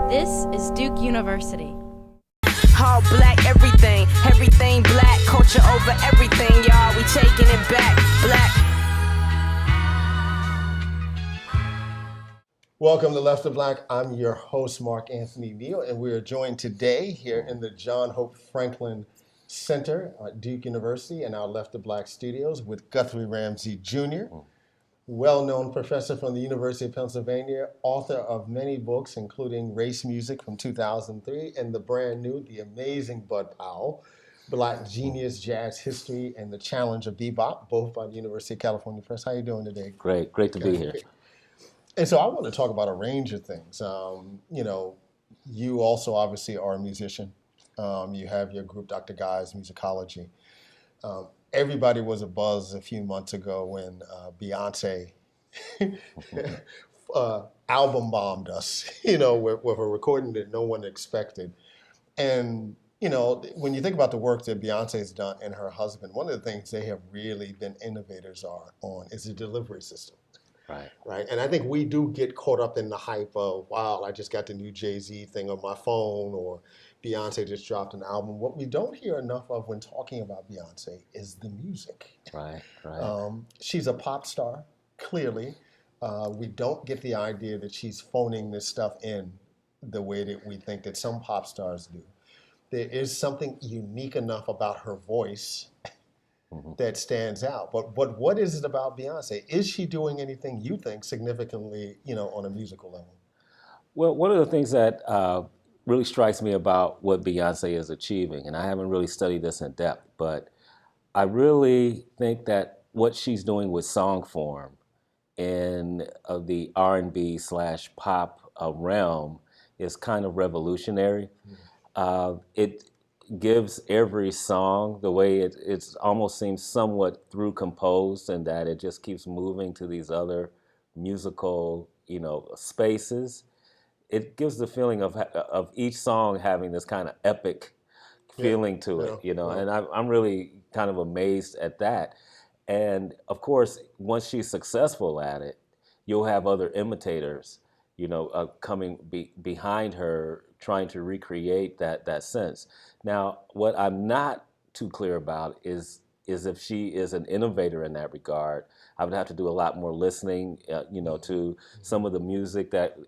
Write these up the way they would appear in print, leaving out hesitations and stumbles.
This is Duke University. All black, everything, everything black, culture over everything, y'all, we taking it back, black. Welcome to Left of Black. I'm your host, Mark Anthony Neal, and we are joined today here in the John Hope Franklin Center at Duke University in our Left of Black studios with Guthrie Ramsey Jr., well-known professor from the University of Pennsylvania, author of many books, including Race Music from 2003 and the brand new, The Amazing Bud Powell, Black Genius, Jazz History, and The Challenge of Bebop, both by the University of California Press. How are you doing today? Great to be here. And so I want to talk about a range of things. You also obviously are a musician. You have your group, Dr. Guy's Musicology. Everybody was abuzz a few months ago when Beyonce album bombed us, with a recording that no one expected. And, when you think about the work that Beyonce's done and her husband, one of the things they have really been innovators on is the delivery system. Right. And I think we do get caught up in the hype of, wow, I just got the new Jay-Z thing on my phone, or Beyonce just dropped an album. What we don't hear enough of when talking about Beyonce is the music. Right. She's a pop star, clearly. We don't get the idea that she's phoning this stuff in the way that we think that some pop stars do. There is something unique enough about her voice that stands out. But what is it about Beyonce? Is she doing anything you think significantly, on a musical level? Well, one of the things that really strikes me about what Beyonce is achieving, and I haven't really studied this in depth, but I really think that what she's doing with song form in the R&B/pop realm is kind of revolutionary. It gives every song the way it almost seems somewhat through composed, and that it just keeps moving to these other musical, spaces. It gives the feeling of each song having this kind of epic feeling to it, and I'm really kind of amazed at that. And of course, once she's successful at it, you'll have other imitators, coming behind her, trying to recreate that sense. Now, what I'm not too clear about is if she is an innovator in that regard. I would have to do a lot more listening, to some of the music that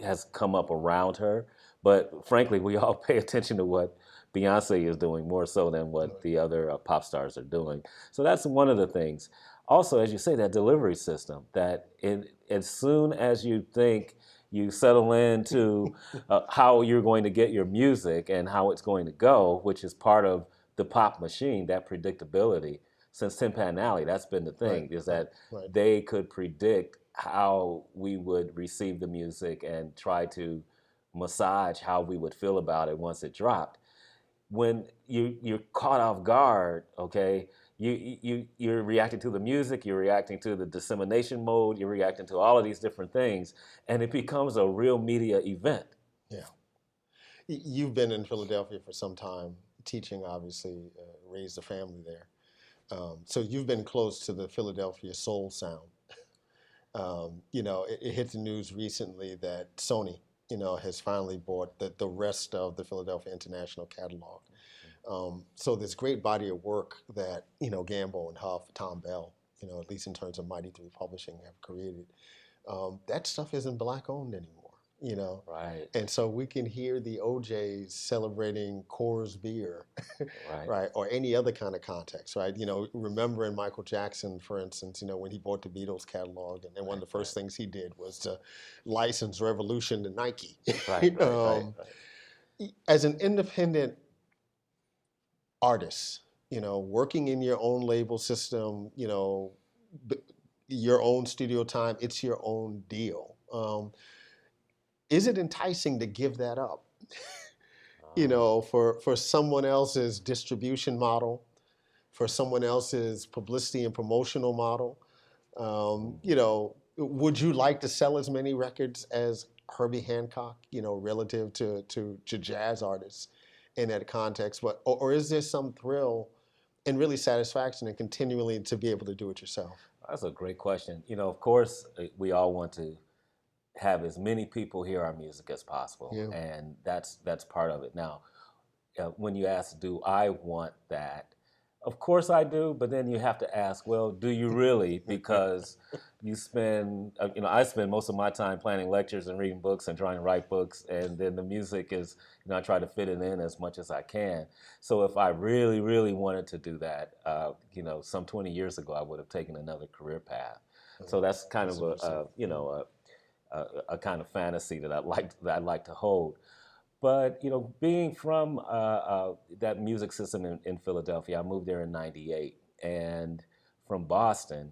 has come up around her. But frankly, we all pay attention to what Beyonce is doing more so than what the other pop stars are doing. So that's one of the things. Also, as you say, that delivery system, that as soon as you think you settle into how you're going to get your music and how it's going to go, which is part of the pop machine, that predictability. Since Tin Pan Alley, that's been the thing, is that they could predict how we would receive the music and try to massage how we would feel about it once it dropped. When you're caught off guard, okay, you're reacting to the music, you're reacting to the dissemination mode, you're reacting to all of these different things, and it becomes a real media event. Yeah. You've been in Philadelphia for some time, teaching, obviously, raised a family there. So you've been close to the Philadelphia soul sound. It hit the news recently that Sony, has finally bought the rest of the Philadelphia International catalog. So this great body of work that, Gamble and Huff, Tom Bell, at least in terms of Mighty 3 Publishing, have created, that stuff isn't Black owned anymore, Right. And so we can hear the OJs celebrating Coors beer, right, or any other kind of context, right? Remembering Michael Jackson, for instance, when he bought the Beatles catalog, and one of the first things he did was to license Revolution to Nike. Right. As an independent artist, working in your own label system, your own studio time, it's your own deal. Is it enticing to give that up, for someone else's distribution model, for someone else's publicity and promotional model? Would you like to sell as many records as Herbie Hancock, relative to jazz artists in that context? Or is there some thrill and really satisfaction in continually to be able to do it yourself? That's a great question. Of course, we all want to have as many people hear our music as possible, Yeah. and that's part of it. Now, when you ask, do I want that? Of course I do, but then you have to ask, well, do you really? Because you spend, I spend most of my time planning lectures and reading books and trying to write books, and then the music is, I try to fit it in as much as I can. So if I really, really wanted to do that, some 20 years ago, I would have taken another career path. So that's kind of a kind of fantasy that I'd like to hold. But being from that music system in Philadelphia, I moved there in '98, and from Boston,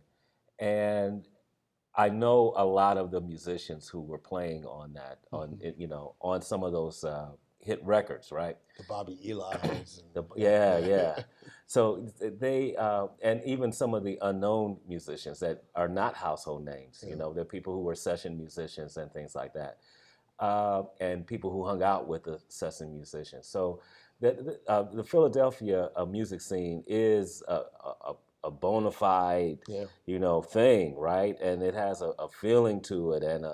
and I know a lot of the musicians who were playing on that, on some of those hit records, right? The Bobby Eli's. Yeah. So they, and even some of the unknown musicians that are not household names, they're people who were session musicians and things like that. And people who hung out with the session musicians. So the Philadelphia music scene is a bona fide, thing, right? And it has a feeling to it and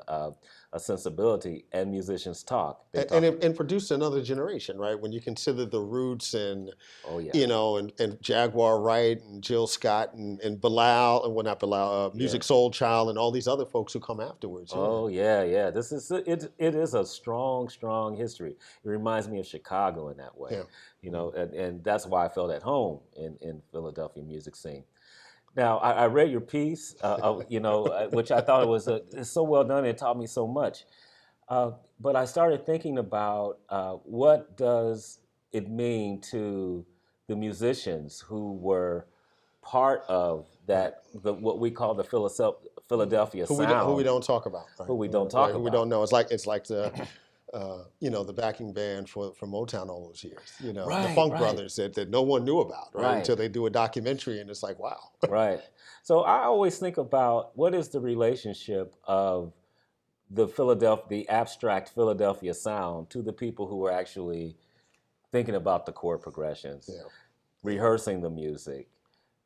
a sensibility, and musicians talk. And produced another generation, right? When you consider the Roots and, and Jaguar Wright and Jill Scott and Bilal, and not Bilal, Music Soul Child and all these other folks who come afterwards. Oh, yeah. This is it is a strong history. It reminds me of Chicago in that way, and that's why I felt at home in Philadelphia music scene. Now, I read your piece, which I thought it's so well done. It taught me so much. But I started thinking about what does it mean to the musicians who were part of that, what we call the Philadelphia sound. Who we don't talk about. Right? Who we don't talk about. Who we don't know. It's like the the backing band for Motown all those years. The Funk Brothers that no one knew about, right? Until they do a documentary, and it's like, wow. Right. So I always think about what is the relationship of the abstract Philadelphia sound to the people who are actually thinking about the chord progressions, rehearsing the music,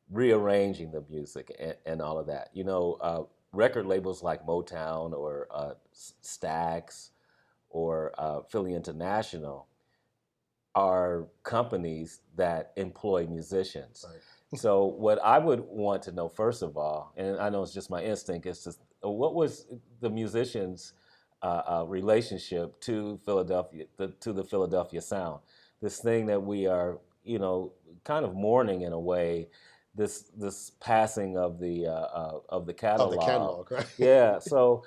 rearranging the music, and all of that. Record labels like Motown or Stax or Philly International are companies that employ musicians. Right. So what I would want to know, first of all, and I know it's just my instinct, is what was the musicians' relationship to Philadelphia, to the Philadelphia sound? This thing that we are, kind of mourning in a way. This passing of the catalog. Of the catalog, right? Yeah. So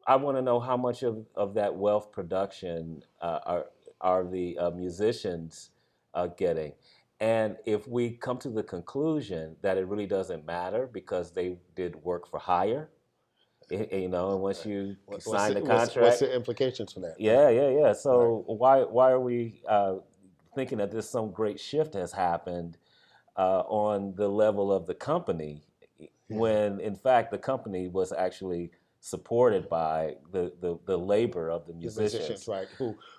I want to know how much of that wealth production are the musicians getting. And if we come to the conclusion that it really doesn't matter because they did work for hire, and once you sign the contract. What's the implications for that? Yeah. So why are we thinking that there's some great shift has happened on the level of the company, when in fact the company was actually supported by the labor of the musicians, right?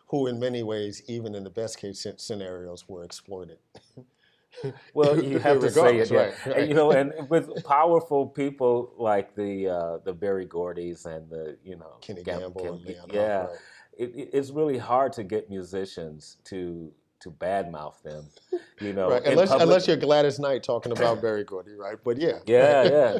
Who in many ways, even in the best case scenarios, were exploited. Well, you have to say it, right. And with powerful people like the Berry Gordys and the Kenny Gamble, right. It's really hard to get musicians to badmouth them, right. Unless you're Gladys Knight talking about Berry Gordy, right? But yeah.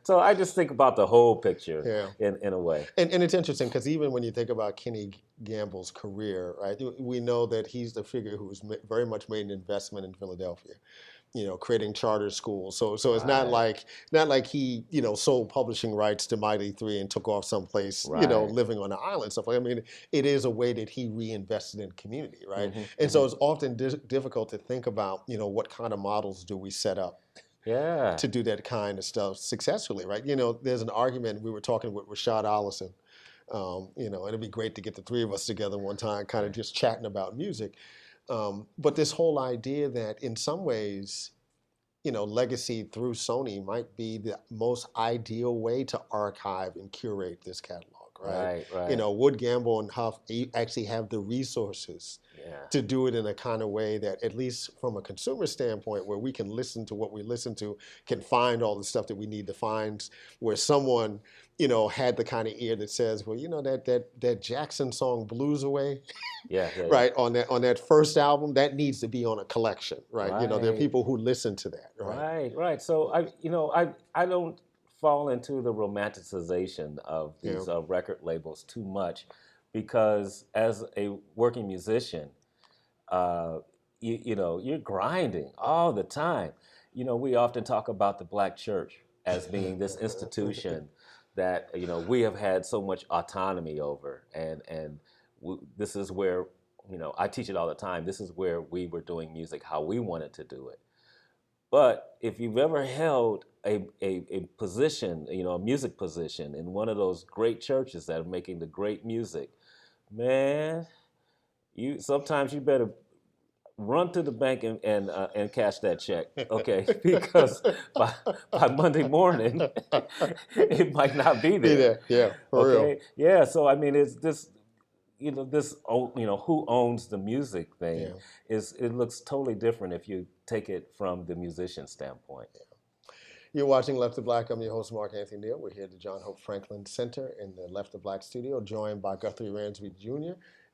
So I just think about the whole picture in a way. And it's interesting because even when you think about Kenny Gamble's career, right, we know that he's the figure who's very much made an investment in Philadelphia, creating charter schools. So it's not like he sold publishing rights to Mighty 3 and took off someplace, living on an island, stuff like that. I mean, it is a way that he reinvested in community, right? And so it's often difficult to think about, what kind of models do we set up to do that kind of stuff successfully, right? There's an argument, we were talking with Rashad Allison, it'd be great to get the three of us together one time, kind of just chatting about music. But this whole idea that in some ways, Legacy through Sony might be the most ideal way to archive and curate this catalog. book, right? Right. Wood, Gamble, and Huff actually have the resources Yeah. to do it in a kind of way that, at least from a consumer standpoint, where we can listen to what we listen to, can find all the stuff that we need to find, where someone, had the kind of ear that says, well, that Jackson song Blues Away, Yeah. right, on that first album, that needs to be on a collection, right? There are Right. people who listen to that, right? Right. So I don't fall into the romanticization of Yeah. these record labels too much, because as a working musician, uh, you're grinding all the time. We often talk about the Black church as being this institution that we have had so much autonomy over, and this is where I teach it all the time. This is where we were doing music how we wanted to do it. But if you've ever held a position, a music position in one of those great churches that are making the great music, man, you sometimes you better run to the bank and cash that check, okay? Because by Monday morning, it might not be Be there, there, yeah, for real. okay? Yeah, so I mean, it's this, who owns the music thing Yeah. it looks totally different if you take it from the musician standpoint. You're watching Left of Black. I'm your host, Mark Anthony Neal. We're here at the John Hope Franklin Center in the Left of Black studio, joined by Guthrie Ramsey Jr.,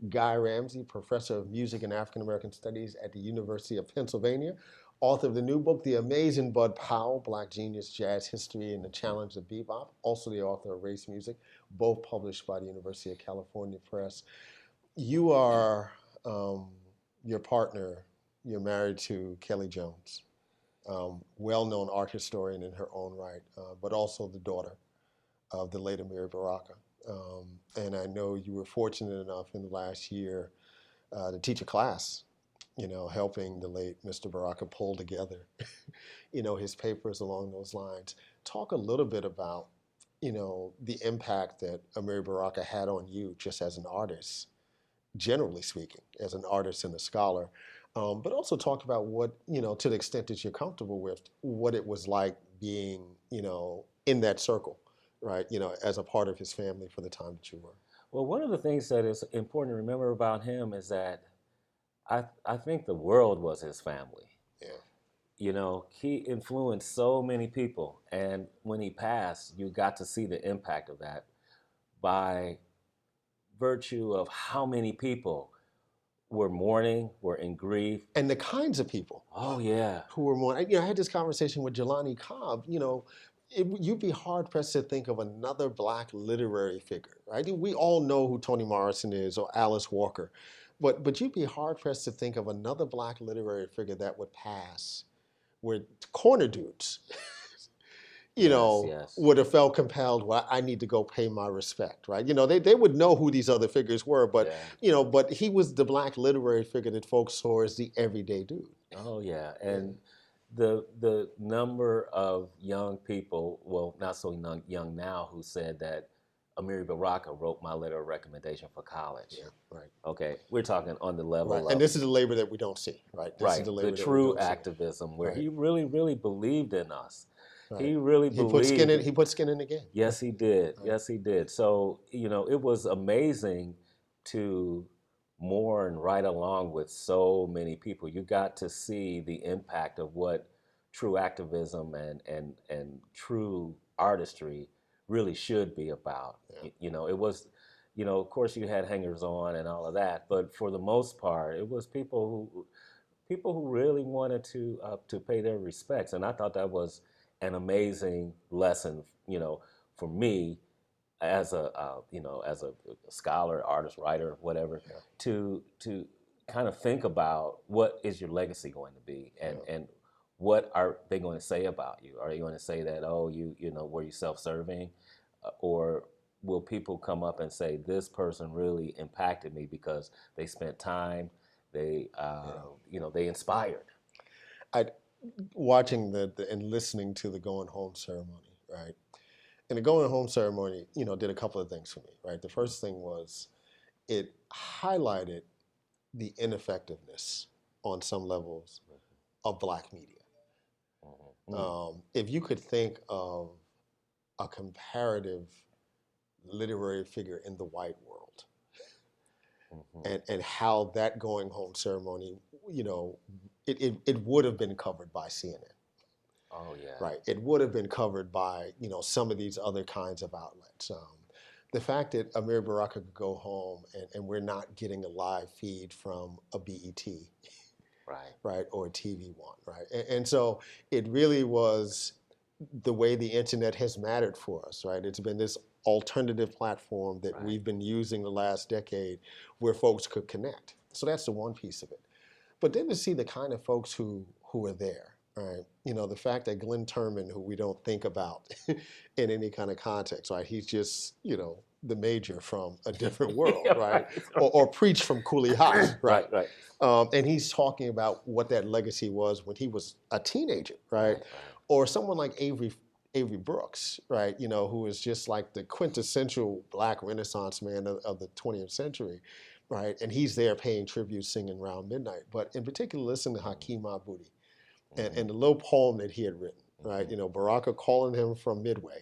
Guy Ramsey, Professor of Music and African American Studies at the University of Pennsylvania, author of the new book, The Amazing Bud Powell, Black Genius, Jazz History, and the Challenge of Bebop, also the author of Race Music, both published by the University of California Press. You are your partner, you're married to Kelly Jones. Well-known art historian in her own right, but also the daughter of the late Amiri Baraka. And I know you were fortunate enough in the last year to teach a class, helping the late Mr. Baraka pull together, his papers along those lines. Talk a little bit about, the impact that Amiri Baraka had on you just as an artist, generally speaking, as an artist and a scholar. But also talk about what, to the extent that you're comfortable with, what it was like being, in that circle, right, as a part of his family for the time that you were. Well, one of the things that is important to remember about him is that I think the world was his family. Yeah. He influenced so many people, and when he passed, you got to see the impact of that by virtue of how many people were mourning, were in grief. And the kinds of people. Oh, yeah. Who were mourning. I had this conversation with Jelani Cobb, you'd be hard-pressed to think of another Black literary figure, right? We all know who Toni Morrison is or Alice Walker, but you'd be hard-pressed to think of another Black literary figure that would pass where corner dudes, Yes. would have felt compelled, well, I need to go pay my respect, right? They would know who these other figures were, but, but he was the Black literary figure that folks saw as the everyday dude. Oh, yeah. And the number of young people, well, not so young now, who said that Amiri Baraka wrote my letter of recommendation for college. Yeah, right. Okay, we're talking on the level right. of... And this is the labor that we don't see, right? This is the true activism, where he really, really believed in us. Right. He really believed... He put skin in the game. Yes, he did. Right. Yes, he did. So, it was amazing to mourn right along with so many people. You got to see the impact of what true activism and true artistry really should be about. Yeah. It was, of course you had hangers on and all of that, but for the most part, it was people who really wanted to pay their respects. And I thought that was an amazing lesson, for me as a scholar, artist, writer, whatever, to kind of think about what is your legacy going to be, and what are they going to say about you? Are they going to say that, oh, were you self-serving? Or will people come up and say, this person really impacted me because they spent time, they inspired? Watching and listening to the going home ceremony, right? And the going home ceremony, did a couple of things for me, right? The first thing was it highlighted the ineffectiveness on some levels of Black media. If you could think of a comparative literary figure in the white world. And how that going home ceremony, it would have been covered by CNN. Oh yeah. Right. It would have been covered by, some of these other kinds of outlets. The fact that Amiri Baraka could go home and we're not getting a live feed from a BET, right, or a TV one, right? And so it really was the way the internet has mattered for us, right? It's been this alternative platform that we've been using the last decade where folks could connect. So that's the one piece of it. But then to see the kind of folks who are there, right? The fact that Glenn Turman, who we don't think about in any kind of context, right? He's just, the major from a different world, right? Or preach from Cooley High, right? And he's talking about what that legacy was when he was a teenager, right? Or someone like Avery Brooks, right? Who is just like the quintessential Black Renaissance man of the 20th century, right? And he's there paying tribute, singing Round Midnight. But in particular, listen to Hakeem Abudi and the little poem that he had written, right? Baraka calling him from Midway,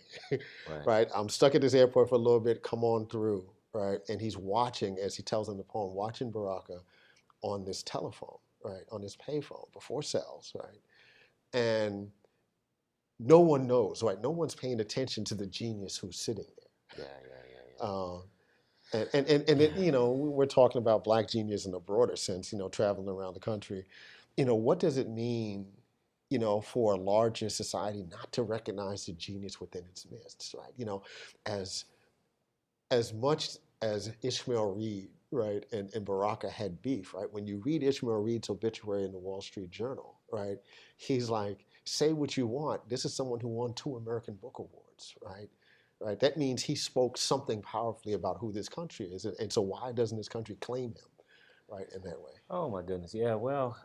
right? I'm stuck at this airport for a little bit, come on through, right? And he's watching, as he tells him the poem, watching Baraka on this telephone, right? On this payphone before cells, right? And no one knows, right? No one's paying attention to the genius who's sitting there. We're talking about Black genius in a broader sense, traveling around the country. What does it mean, for a larger society not to recognize the genius within its midst, right? As much as Ishmael Reed, right, and Baraka had beef, right? When you read Ishmael Reed's obituary in the Wall Street Journal, right, he's like, say what you want. This is someone who won 2 American Book Awards, right? Right. That means he spoke something powerfully about who this country is, and so why doesn't this country claim him, right, in that way? Oh my goodness. Yeah. Well,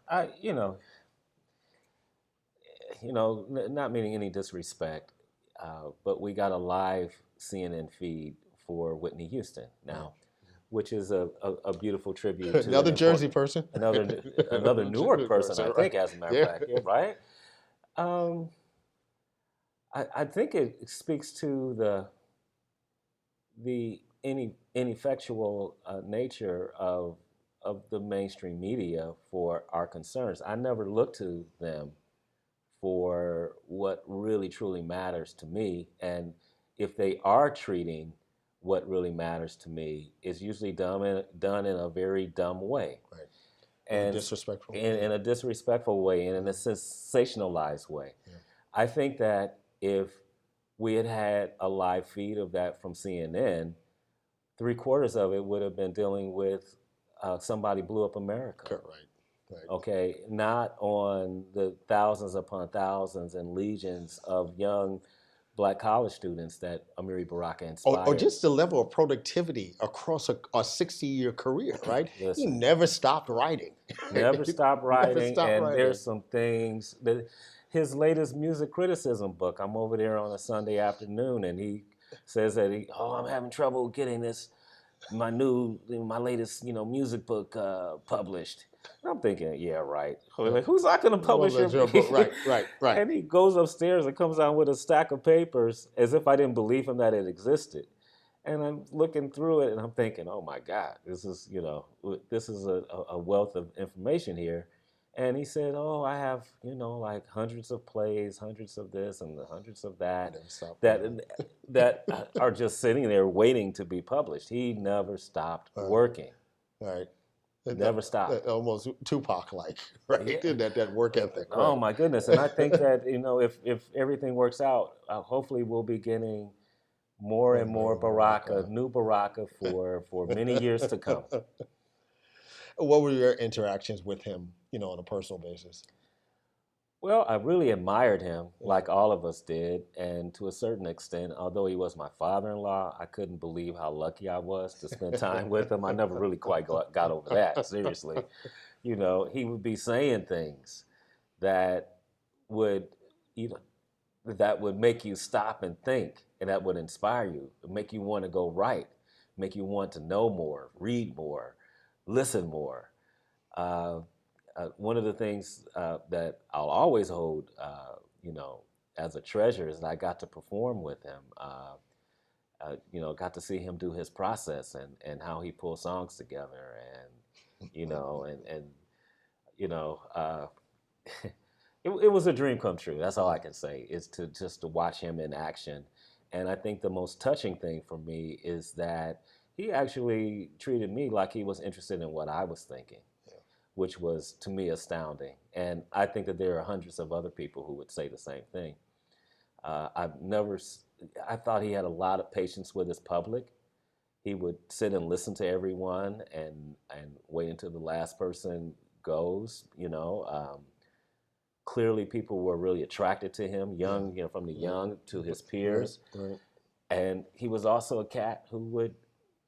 not meaning any disrespect, but we got a live CNN feed for Whitney Houston now, which is a beautiful tribute to another Jersey person, another Newark person, I think, as a matter of fact, right? I think it speaks to the ineffectual nature of the mainstream media for our concerns. I never look to them for what really truly matters to me, and if they are treating what really matters to me, it's usually done in a very dumb way, right? And disrespectful, in a disrespectful way, and in a sensationalized way. Yeah. I think that if we had had a live feed of that from CNN, 3/4 of it would have been dealing with somebody blew up America. Right. Okay, not on the thousands upon thousands and legions of young Black college students that Amiri Baraka inspired. Or just the level of productivity across a 60-year career, right? Listen, he never stopped writing. Never stopped writing. There's some things that his latest music criticism book, I'm over there on a Sunday afternoon, and he says that I'm having trouble getting my latest, music book published. And I'm thinking, yeah, right. Like, who's not going to publish your book? Right. And he goes upstairs and comes out with a stack of papers as if I didn't believe him that it existed. And I'm looking through it and I'm thinking, oh my God, this is a wealth of information here. And he said, oh, I have, like hundreds of plays, hundreds of this and hundreds of that are just sitting there waiting to be published. He never stopped working. Right. Never stopped. Almost Tupac-like, right? Yeah. That work ethic. Right? Oh my goodness. And I think that, if everything works out, hopefully we'll be getting more and more Baraka, new Baraka for many years to come. What were your interactions with him, on a personal basis? Well, I really admired him, like all of us did, and to a certain extent, although he was my father-in-law, I couldn't believe how lucky I was to spend time with him. I never really quite got over that, seriously. He would be saying things that would make you stop and think, and that would inspire you, make you want to go write, make you want to know more, read more, listen more. One of the things that I'll always hold, as a treasure is that I got to perform with him got to see him do his process and how he pulls songs together, and it was a dream come true. That's all I can say, is to just to watch him in action. And I think the most touching thing for me is that he actually treated me like he was interested in what I was thinking, which was, to me, astounding. And I think that there are hundreds of other people who would say the same thing. I thought he had a lot of patience with his public. He would sit and listen to everyone and wait until the last person goes. Clearly people were really attracted to him, young, from the young to his peers. Right. And he was also a cat who would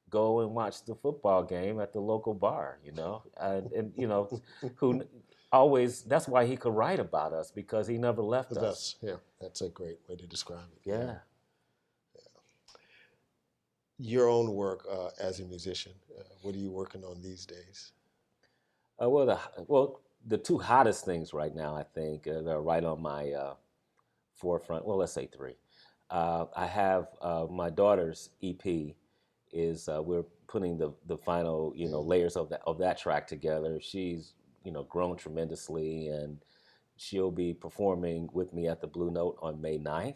go and watch the football game at the local bar, and who always, that's why he could write about us, because he never left us. Yeah, that's a great way to describe it. Yeah. Your own work as a musician, what are you working on these days? The two hottest things right now, I think, that are right on my forefront. Well, let's say three. I have my daughter's EP. We're putting the final layers of that track together. She's grown tremendously, and she'll be performing with me at the Blue Note on May 9th.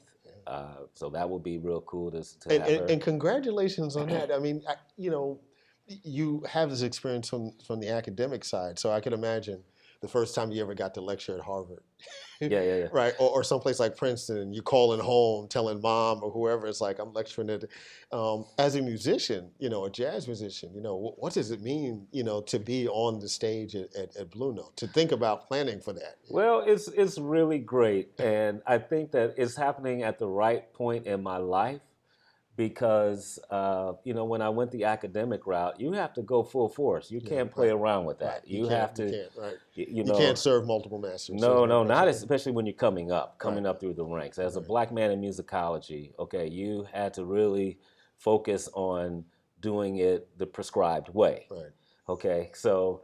So that will be real cool to have her. And congratulations on that. I mean, you have this experience from the academic side, so I can imagine the first time you ever got to lecture at Harvard. Yeah. Right, or someplace like Princeton, and you calling home, telling mom or whoever, it's like, I'm lecturing at. As a musician, a jazz musician, what does it mean, to be on the stage at Blue Note, to think about planning for that? Well, it's really great, and I think that it's happening at the right point in my life. Because, when I went the academic route, you have to go full force. You can't play around with that. Right. You have to. You can't, right. You can't serve multiple masters. No, not especially when you're coming up through the ranks. As a black man in musicology, you had to really focus on doing it the prescribed way. Right. Okay, so,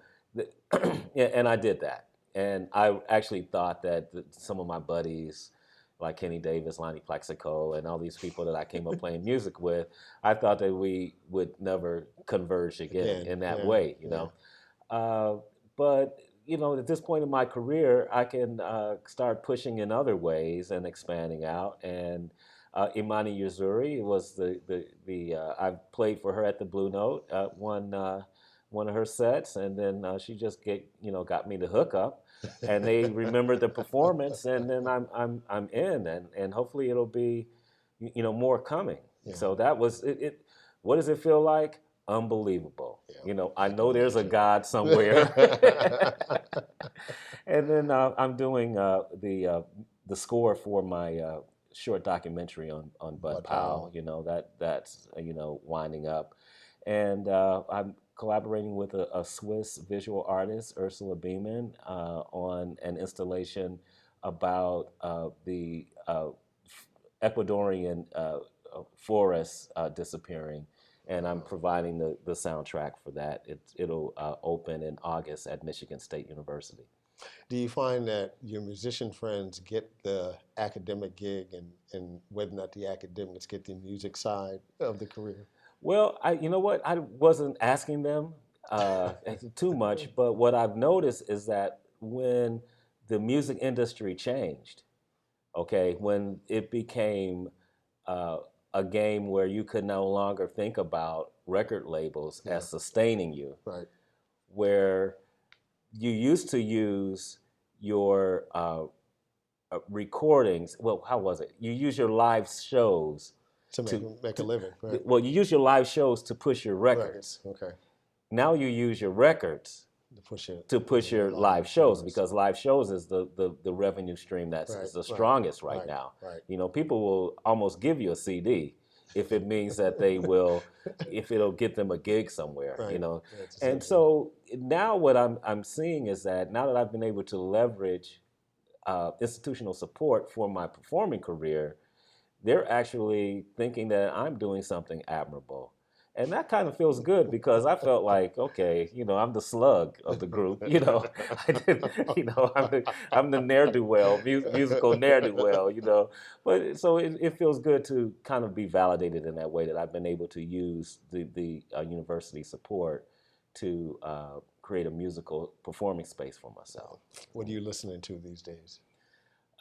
and I did that. And I actually thought that some of my buddies, like Kenny Davis, Lonnie Plexico, and all these people that I came up playing music with, I thought that we would never converge again in that way, But, at this point in my career, I can start pushing in other ways and expanding out. And Imani Yuzuri was I played for her at the Blue Note, one of her sets, and then she just got me the hookup. And they remembered the performance, and then I'm in, and hopefully it'll be, more coming. Yeah. So that was it. What does it feel like? Unbelievable. Yeah. I know there's a God somewhere. And then I'm doing the score for my short documentary on Bud Powell. That's winding up, and I'm collaborating with a Swiss visual artist, Ursula Beeman, on an installation about the Ecuadorian forests disappearing, and I'm providing the soundtrack for that. It'll open in August at Michigan State University. Do you find that your musician friends get the academic gig, and whether or not the academics get the music side of the career? Well, you know what? I wasn't asking them too much, but what I've noticed is that when the music industry changed, when it became a game where you could no longer think about record labels as sustaining you, right, where you used to use your recordings. Well, how was it? You use your live shows to make a living. Right. Well, you use your live shows to push your records. Okay. Now you use your records to push your live shows, because live shows is the revenue stream that's the strongest right now. Right. People will almost give you a CD if it means that they will, if it'll get them a gig somewhere. Right. And so now what I'm seeing is that now that I've been able to leverage institutional support for my performing career, they're actually thinking that I'm doing something admirable. And that kind of feels good because I felt like, okay, I'm the slug of the group. I'm the ne'er-do-well, musical ne'er-do-well. But so it feels good to kind of be validated in that way that I've been able to use the university support to create a musical performing space for myself. What are you listening to these days?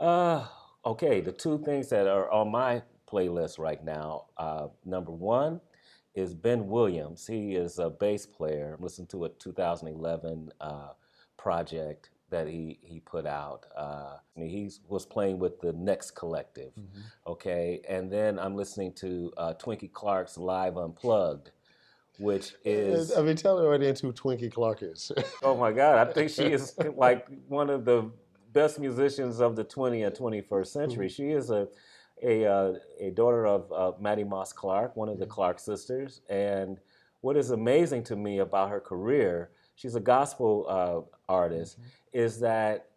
Okay, the two things that are on my playlist right now, number one is Ben Williams. He is a bass player. I'm listening to a 2011 project that he put out. He was playing with the Next Collective, okay? And then I'm listening to Twinkie Clark's Live Unplugged, which is... tell the audience who Twinkie Clark is. Oh my God, I think she is like one of the best musicians of the 20th and 21st century. She is a daughter of Mattie Moss Clark, one of the Clark sisters. And what is amazing to me about her career, she's a gospel artist, is that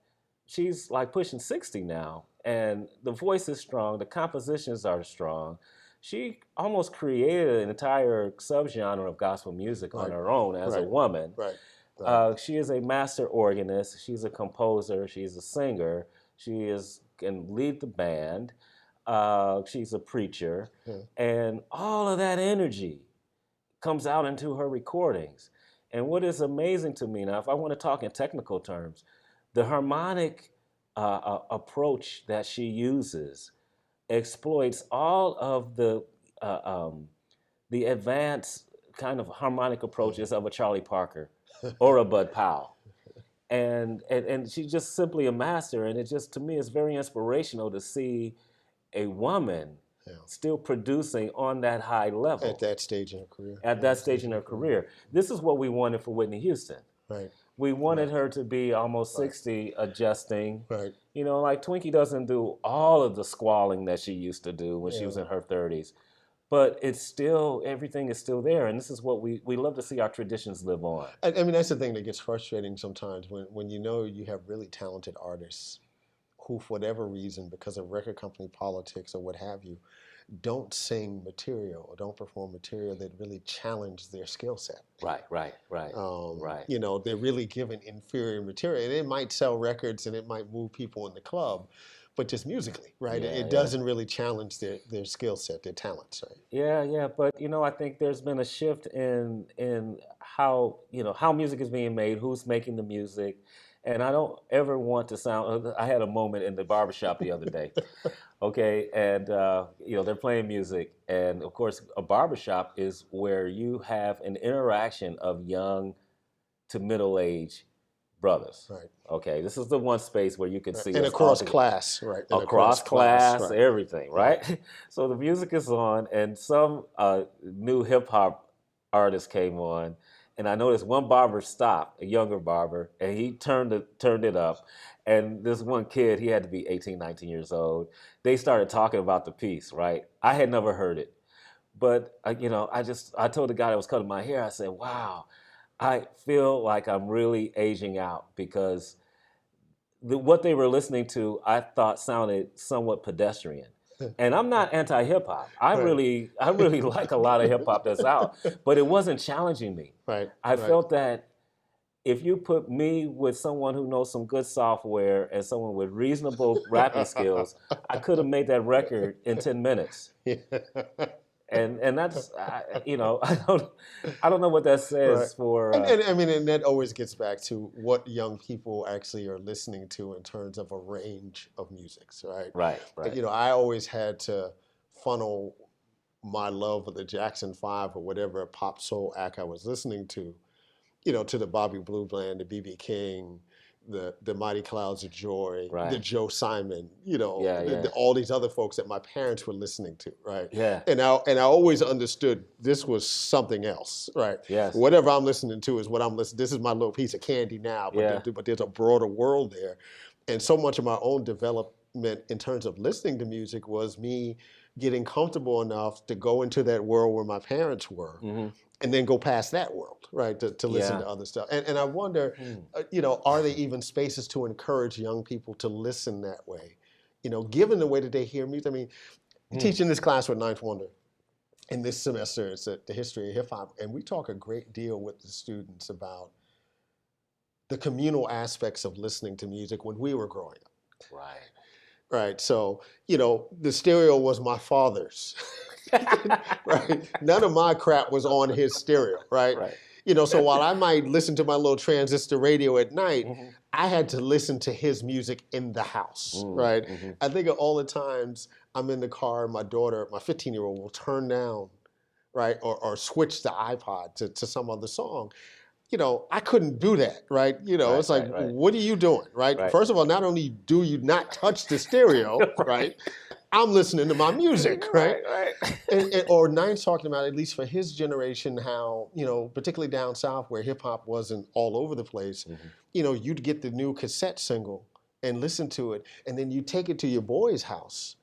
she's like pushing 60 now. And the voice is strong, the compositions are strong. She almost created an entire subgenre of gospel music on her own as a woman. She is a master organist. She's a composer. She's a singer. She can lead the band. She's a preacher. And all of that energy comes out into her recordings. And what is amazing to me, now if I want to talk in technical terms, the harmonic approach that she uses exploits all of the advanced kind of harmonic approaches of a Charlie Parker or a Bud Powell. And she's just simply a master, and it just, to me, it's very inspirational to see a woman still producing on that high level. At that stage in her career. At that stage in her career. This is what we wanted for Whitney Houston. We wanted her to be almost 60, adjusting. Like Twinkie doesn't do all of the squalling that she used to do when she was in her 30s. But it's still, everything is still there. And this is what we love to see our traditions live on. I mean, that's the thing that gets frustrating sometimes when you have really talented artists who, for whatever reason, because of record company politics or what have you, don't sing material or don't perform material that really challenge their skill set. Right. They're really given inferior material. And it might sell records and it might move people in the club, but just musically, right? It doesn't really challenge their skill set, their talents, right? Yeah. But, I think there's been a shift in how music is being made, who's making the music. And I don't ever want to sound, I had a moment in the barbershop the other day, okay? And, they're playing music. And of course, a barbershop is where you have an interaction of young to middle-aged brothers. Okay, this is the one space where you can see and across class, across class, everything, right? So the music is on, and some new hip hop artist came on, and I noticed one barber stopped, a younger barber, and he turned it up, and this one kid, he had to be 18, 19 years old. They started talking about the piece, right? I had never heard it, but I told the guy that was cutting my hair, I said, wow. I feel like I'm really aging out because what they were listening to, I thought sounded somewhat pedestrian. And I'm not anti-hip hop. I really like a lot of hip hop that's out, but it wasn't challenging me. I felt that if you put me with someone who knows some good software and someone with reasonable rapping skills, I could have made that record in 10 minutes. And that's, I don't know what that says for... And that always gets back to what young people actually are listening to in terms of a range of musics, right? Right. I always had to funnel my love of the Jackson 5 or whatever pop soul act I was listening to, to the Bobby Blue Bland, the B.B. King, the Mighty Clouds of Joy, the Joe Simon, all these other folks that my parents were listening to, right? And I always understood this was something else, right? Whatever I'm listening to is what I'm listening. This is my little piece of candy now, but there's a broader world there, and so much of my own development in terms of listening to music was me getting comfortable enough to go into that world where my parents were. And then go past that world, right, to listen to other stuff. And I wonder, are there even spaces to encourage young people to listen that way? Given the way that they hear music. I mean, teaching this class with Ninth Wonder, in this semester, it's the history of hip hop, and we talk a great deal with the students about the communal aspects of listening to music when we were growing up. Right. Right. So, the stereo was my father's. Right. None of my crap was on his stereo. Right. Right. So while I might listen to my little transistor radio at night, Mm-hmm. I had to listen to his music in the house. Right. Mm-hmm. I think of all the times I'm in the car, my daughter, my 15-year-old will turn down, right, or switch the iPod to some other song. I couldn't do that, right? It's like, right. what are you doing, right? Right. First of all, not only do you not touch the stereo, right? I'm listening to my music, right? Right. Or Nine's talking about, at least for his generation, how, particularly down south where hip hop wasn't all over the place, you'd get the new cassette single and listen to it, and then you take it to your boy's house,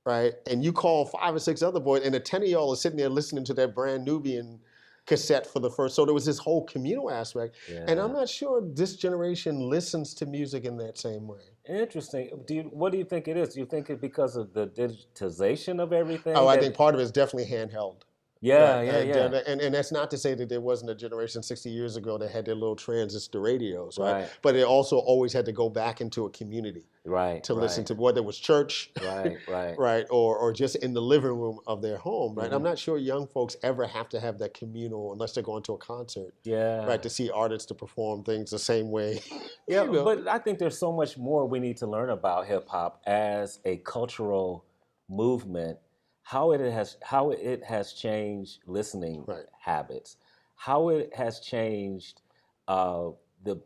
right? And you call 5 or 6 other boys, and the 10 of y'all are sitting there listening to that brand Nubian cassette for the first. So there was this whole communal aspect. Yeah. And I'm not sure this generation listens to music in that same way. Interesting. What do you think it is? Do you think it's because of the digitization of everything? Oh, I think part of it is definitely handheld. Yeah, Right. yeah. And that's not to say that there wasn't a generation 60 years ago that had their little transistor radios, right? Right. But it also always had to go back into a community Right. to listen to, whether it was church, Right. right, or just in the living room of their home, right? I'm not sure young folks ever have to have that communal unless they're going to a concert, Yeah. right, to see artists to perform things the same way. Yeah, but I think there's so much more we need to learn about hip hop as a cultural movement. How it has changed listening habits, how it has changed the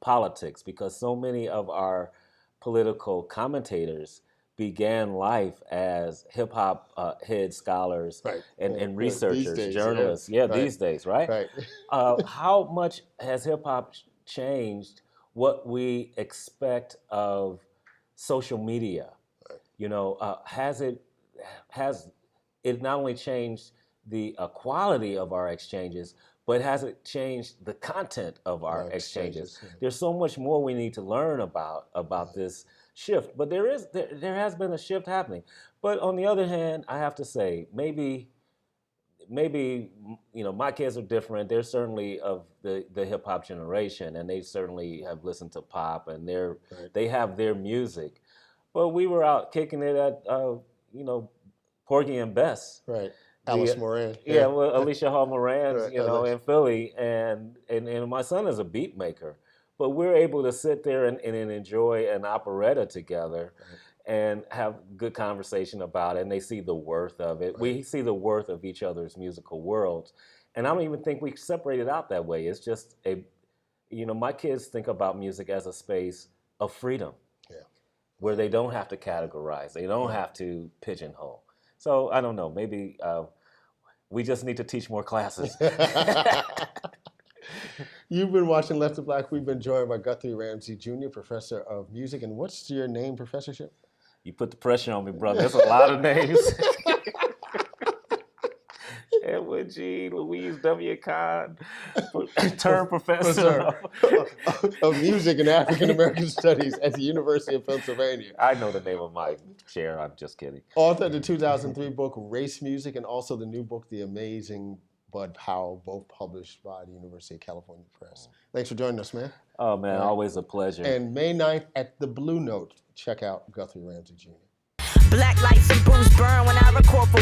politics, because so many of our political commentators began life as hip hop head scholars and researchers, days, journalists. These days, right? Right. How much has hip hop changed what we expect of social media? Has it not only changed the quality of our exchanges, but has it changed the content of our exchanges? There's so much more we need to learn about this shift. But there has been a shift happening. But on the other hand, I have to say, maybe my kids are different. They're certainly of the hip hop generation, and they certainly have listened to pop, and they have their music. But we were out kicking it at Porgy and Bess. Right. Alice Moran. Yeah, well, Alicia Hall Moran's, Alicia. in Philly, and my son is a beat maker. But we're able to sit there and enjoy an operetta together and have good conversation about it, and they see the worth of it. We see the worth of each other's musical worlds. And I don't even think we separate it out that way. It's just my kids think about music as a space of freedom. Where they don't have to categorize, they don't have to pigeonhole. So I don't know, maybe we just need to teach more classes. You've been watching Left to Black. We've been joined by Guthrie Ramsey Jr., Professor of Music. And what's your name, professorship? You put the pressure on me, brother. There's a lot of names. Edmund J, Louise W, Kahn Term Professor of Music and African American Studies at the University of Pennsylvania. I know the name of my chair. I'm just kidding. Author of the 2003 book Race Music, and also the new book The Amazing Bud Powell, both published by the University of California Press. Thanks for joining us, man. Oh, man, always a pleasure. And May 9th at the Blue Note, check out Guthrie Ramsey Jr. Black lights and booze burn when I record for